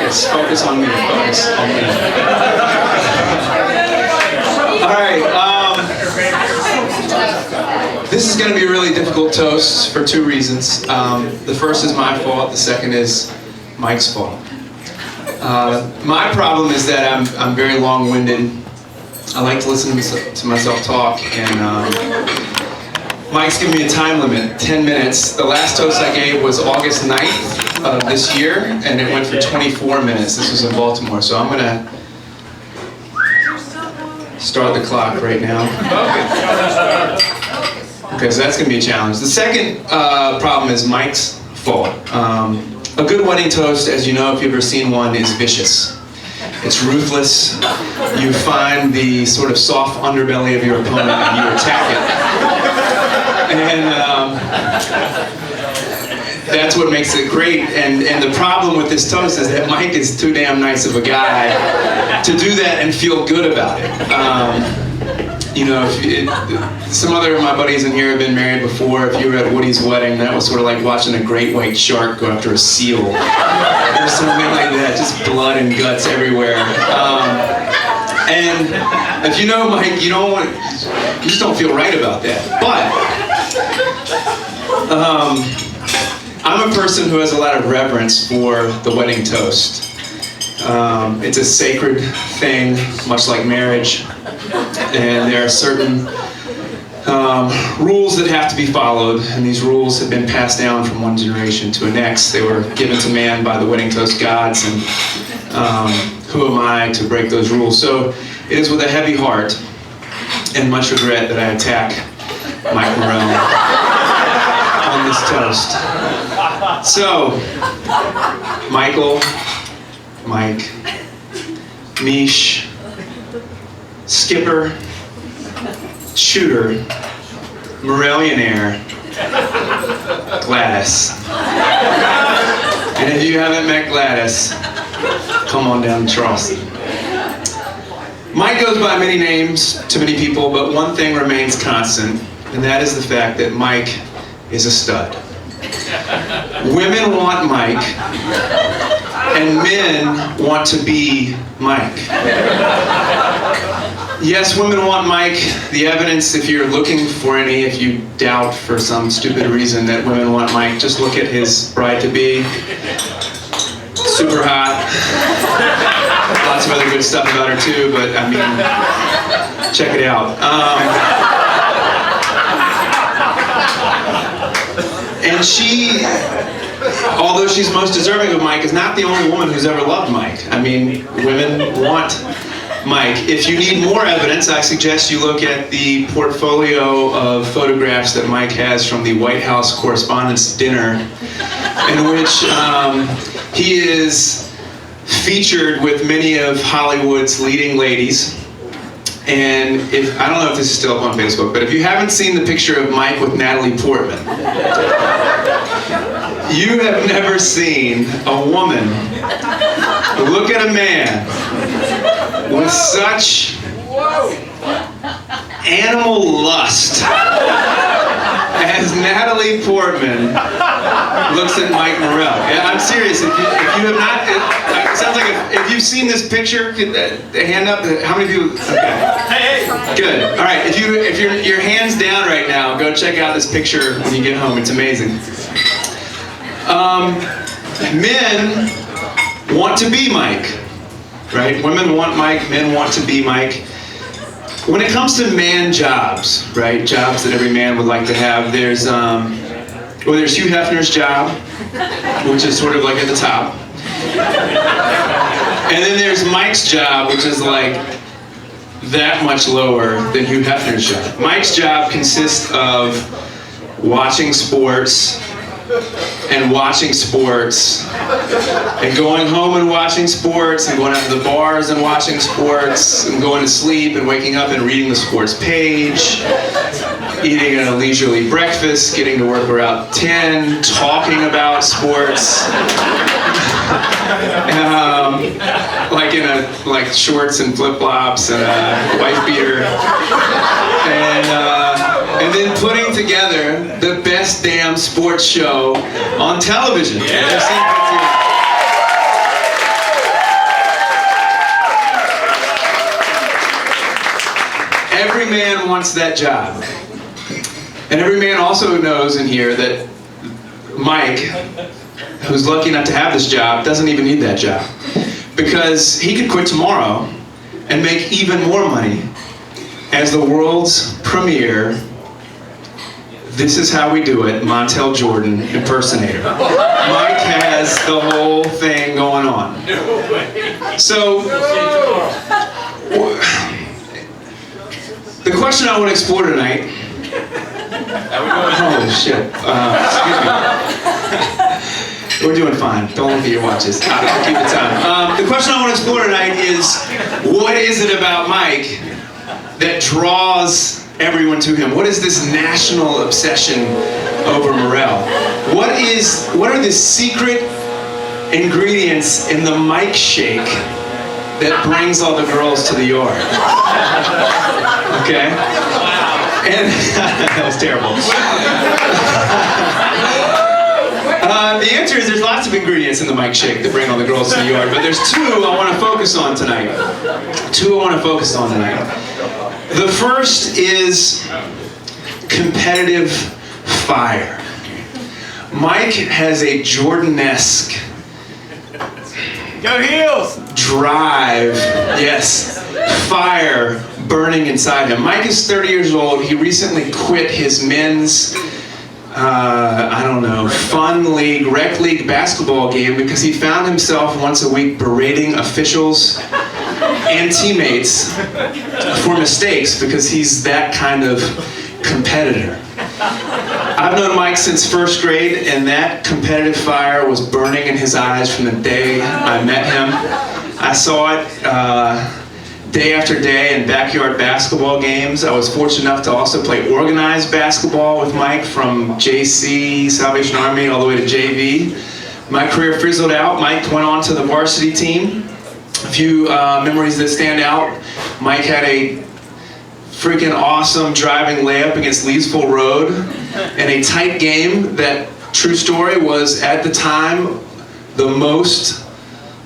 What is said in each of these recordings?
Focus on me. Focus on me. All right. This is going to be a really difficult toast for two reasons. The first is my fault. The second is Mike's fault. My problem is that I'm very long-winded. I like to listen to myself talk, and Mike's given me a time limit, 10 minutes. The last toast I gave was August 9th of this year, and it went for 24 minutes. This was in Baltimore, so I'm going to start the clock right now. Okay, so that's going to be a challenge. The second problem is Mike's fault. A good wedding toast, as you know if you've ever seen one, is vicious. It's ruthless. You find the sort of soft underbelly of your opponent and you attack it. And that's what makes it great. And the problem with this toast is that Mike is too damn nice of a guy to do that and feel good about it. You know, some other of my buddies in here have been married before. If you were at Woody's wedding, that was sort of like watching a great white shark go after a seal. Or something like that, just blood and guts everywhere. And if you know Mike, you just don't feel right about that. But I'm a person who has a lot of reverence for the wedding toast. It's a sacred thing, much like marriage. And there are certain rules that have to be followed, and these rules have been passed down from one generation to the next. They were given to man by the wedding toast gods, and who am I to break those rules? So it is with a heavy heart and much regret that I attack Mike Morrell on this toast. So, Michael, Mike, Mish, Skipper, Shooter, Morellionaire, Gladys. And if you haven't met Gladys, come on down to Charleston. Mike goes by many names to many people, but one thing remains constant, and that is the fact that Mike is a stud. Women want Mike, and men want to be Mike. Yes, women want Mike. The evidence, if you're looking for any, if you doubt for some stupid reason that women want Mike, just look at his bride-to-be. Super hot. Lots of other good stuff about her too, but I mean, check it out. And she, although she's most deserving of Mike, is not the only woman who's ever loved Mike. I mean, women want Mike. If you need more evidence, I suggest you look at the portfolio of photographs that Mike has from the White House Correspondents' Dinner, in which he is featured with many of Hollywood's leading ladies. And I don't know if this is still up on Facebook, but if you haven't seen the picture of Mike with Natalie Portman, you have never seen a woman look at a man with such animal lust as Natalie Portman looks at Mike Morrell. Yeah, I'm serious. If you have not, it sounds like if you've seen this picture, hand up. How many people? Okay. Good. All right. If your hand's down right now, go check out this picture when you get home. It's amazing. Men want to be Mike, right? Women want Mike. Men want to be Mike. When it comes to man jobs, right? Jobs that every man would like to have. There's Hugh Hefner's job, which is sort of like at the top. And then there's Mike's job, which is like that much lower than Hugh Hefner's job. Mike's job consists of watching sports and watching sports and going home and watching sports and going out to the bars and watching sports and going to sleep and waking up and reading the sports page, eating a leisurely breakfast, getting to work around 10, talking about sports, like shorts and flip-flops and a wife beater, and then putting together the best damn sports show on television. Yeah. man wants that job. And every man also knows in here that Mike, who's lucky enough to have this job, doesn't even need that job. Because he could quit tomorrow and make even more money as the world's premier This Is How We Do It Montel Jordan impersonator. Mike has the whole thing going on. So, the question I want to explore tonight. Holy shit. Excuse me. We're doing fine. Don't look at your watches. I'll keep the time. The question I want to explore tonight is, what is it about Mike that draws everyone to him? What is this national obsession over Morrell? What are the secret ingredients in the Mike shake that brings all the girls to the yard? Okay? And that was terrible. The answer is there's lots of ingredients in the Mike shake that bring all the girls to the yard, but there's two I want to focus on tonight. The first is competitive fire. Mike has a Jordan-esque Go Heels! drive, yes, fire burning inside him. Mike is 30 years old. He recently quit his men's fun league, rec league basketball game because he found himself once a week berating officials and teammates for mistakes because he's that kind of competitor. I've known Mike since first grade, and that competitive fire was burning in his eyes from the day I met him. I saw it day after day in backyard basketball games. I was fortunate enough to also play organized basketball with Mike from JC, Salvation Army, all the way to JV. My career fizzled out. Mike went on to the varsity team. A few memories that stand out. Mike had a freaking awesome driving layup against Leesville Road in a tight game that, true story, was at the time the most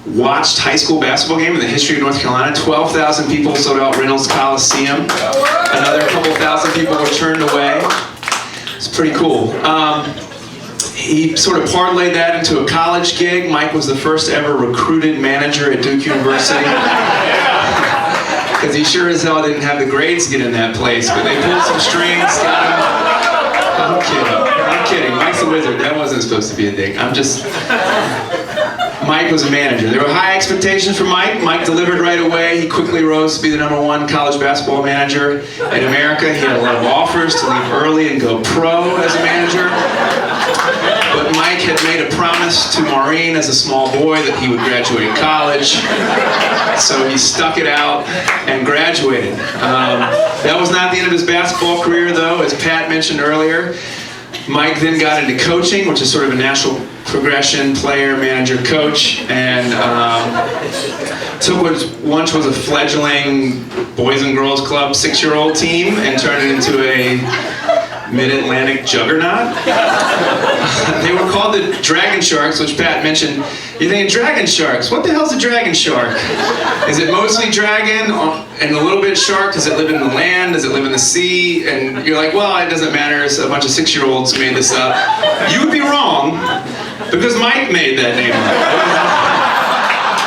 watched high school basketball game in the history of North Carolina. 12,000 people sold out Reynolds Coliseum. Another couple thousand people were turned away. It's pretty cool. He sort of parlayed that into a college gig. Mike was the first ever recruited manager at Duke University. Because he sure as hell didn't have the grades to get in that place, but they pulled some strings, got him. I'm kidding. Mike's a wizard. That wasn't supposed to be a thing. Mike was a manager. There were high expectations for Mike. Mike delivered right away. He quickly rose to be the #1 college basketball manager in America. He had a lot of offers to leave early and go pro as a manager. But Mike had made a promise to Maureen as a small boy that he would graduate college. So he stuck it out and graduated. That was not the end of his basketball career, though. As Pat mentioned earlier, Mike then got into coaching, which is sort of a natural progression, player, manager, coach, and took what once was a fledgling Boys and Girls Club 6-year-old team and turned it into a Mid-Atlantic juggernaut. They were called the Dragon Sharks, which Pat mentioned. You're thinking, Dragon Sharks? What the hell's a dragon shark? Is it mostly dragon and a little bit shark? Does it live in the land? Does it live in the sea? And you're like, well, it doesn't matter. It's a bunch of 6-year-olds made this up. You would be wrong, because Mike made that name up.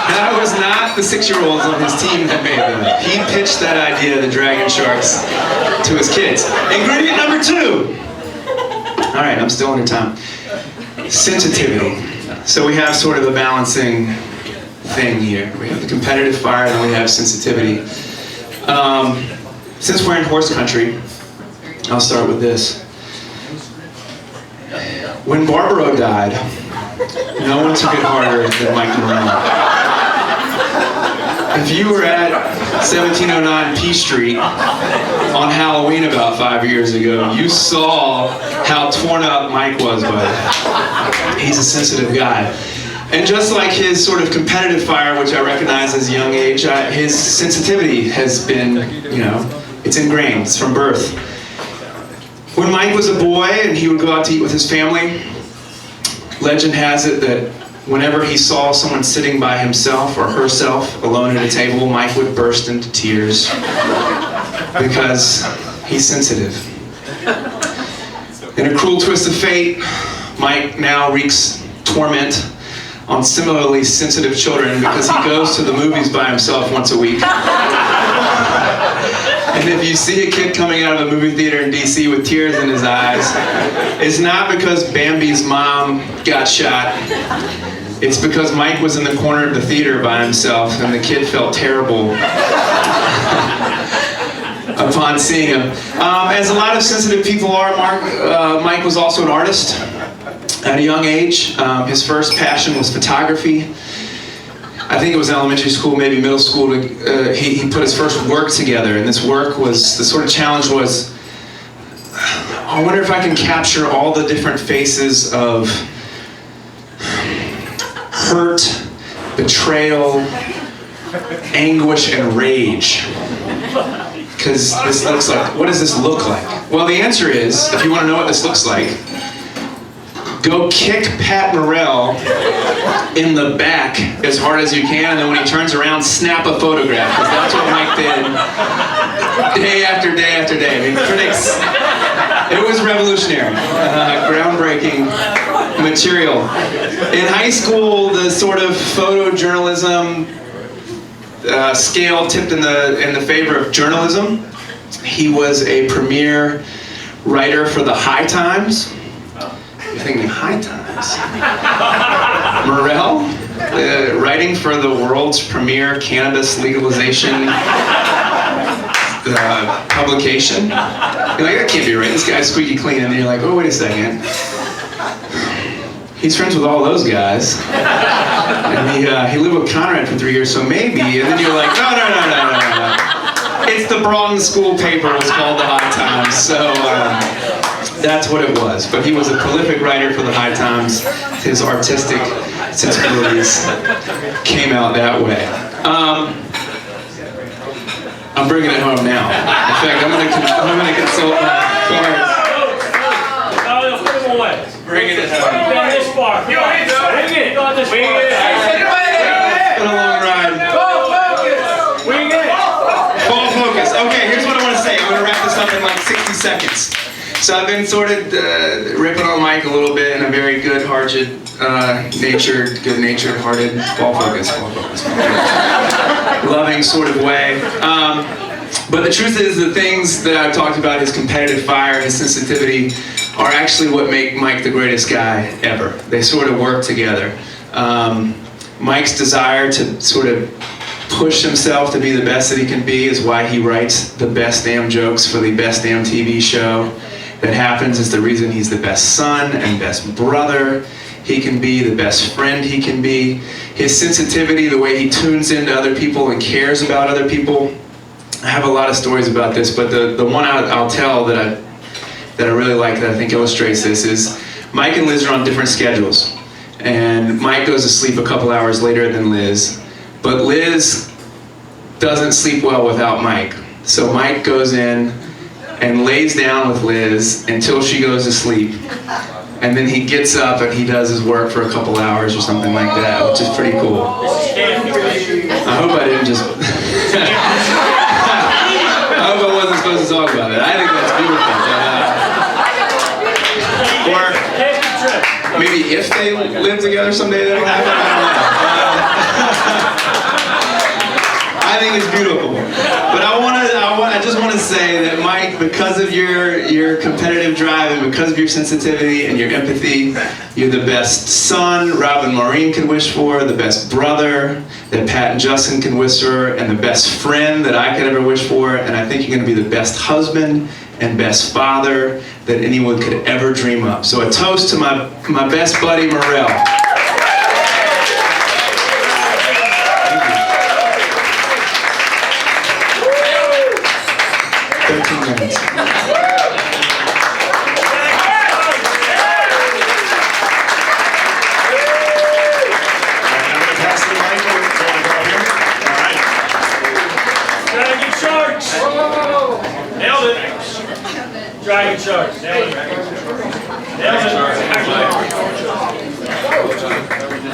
That was not the 6-year-olds on his team that made them up. He pitched that idea, the Dragon Sharks, to his kids. Ingredient number 2. All right, I'm still under time. Sensitivity. So we have sort of a balancing thing here. We have the competitive fire, and then we have sensitivity. Since we're in horse country, I'll start with this. When Barbaro died, no one took it harder than Mike Morrell. If you were at 1709 P Street on Halloween about 5 years ago, you saw how torn up Mike was by that. He's a sensitive guy. And just like his sort of competitive fire, which I recognize as a young age, his sensitivity has been, it's ingrained, it's from birth. When Mike was a boy and he would go out to eat with his family, legend has it that whenever he saw someone sitting by himself or herself alone at a table, Mike would burst into tears. because he's sensitive. In a cruel twist of fate, Mike now wreaks torment on similarly sensitive children because he goes to the movies by himself once a week. And if you see a kid coming out of a movie theater in DC with tears in his eyes, it's not because Bambi's mom got shot. It's because Mike was in the corner of the theater by himself and the kid felt terrible upon seeing him. As a lot of sensitive people are, Mike was also an artist at a young age. His first passion was photography. I think it was elementary school, maybe middle school. He put his first work together, and this work was, the sort of challenge was, I wonder if I can capture all the different faces of hurt, betrayal, anguish, and rage. Because this looks like, what does this look like? Well, the answer is, if you want to know what this looks like, go kick Pat Morrell in the back as hard as you can, and then when he turns around, snap a photograph, because that's what Mike did day after day after day. I mean, critics, it was revolutionary, groundbreaking material. In high school, the sort of photojournalism scale tipped in the favor of journalism. He was a premier writer for the High Times. You're thinking High Times? Morrell, writing for the world's premier cannabis legalization publication. You're like, that can't be right. This guy's squeaky clean. And then you're like, oh, wait a second. He's friends with all those guys. And he lived with Conrad for 3 years, so maybe. And then you're like, no. It's the Broughton School paper was called the High Times, so that's what it was. But he was a prolific writer for the High Times. His artistic sensibilities came out that way. I'm bringing it home now. In fact, I'm gonna consult my cards. Bringing it home. This far. Bring it. This far. It's been a long ride. Full focus. Wing it. Full focus. Okay, here's what I want to say. I'm going to wrap this up in like 60 seconds. So I've been sort of ripping on Mike a little bit in a very good-hearted, good-natured, hearted, full focus, loving sort of way. But the truth is, the things that I've talked about, his competitive fire, his sensitivity, are actually what make Mike the greatest guy ever. They sort of work together. Mike's desire to sort of push himself to be the best that he can be is why he writes the best damn jokes for the best damn TV show that happens. Is the reason he's the best son and best brother he can be, the best friend he can be. His sensitivity, the way he tunes into other people and cares about other people. I have a lot of stories about this, but the one I'll tell that I really like, that I think illustrates this, is Mike and Liz are on different schedules. And Mike goes to sleep a couple hours later than Liz. But Liz doesn't sleep well without Mike. So Mike goes in and lays down with Liz until she goes to sleep. And then he gets up and he does his work for a couple hours or something like that, which is pretty cool. I hope I didn't just... I hope I wasn't supposed to talk about it. I think that's beautiful. Or maybe if they live together someday, that'll happen. I think it's beautiful. But I just want to say that, Mike, because of your competitive drive and because of your sensitivity and your empathy, you're the best son Rob and Maureen could wish for, the best brother that Pat and Justin can wish for, and the best friend that I could ever wish for. And I think you're going to be the best husband and best father that anyone could ever dream of. So a toast to my best buddy, Morrell. 13 minutes. Dragon sharks. Nailed it. Dragon sharks. Nailed it.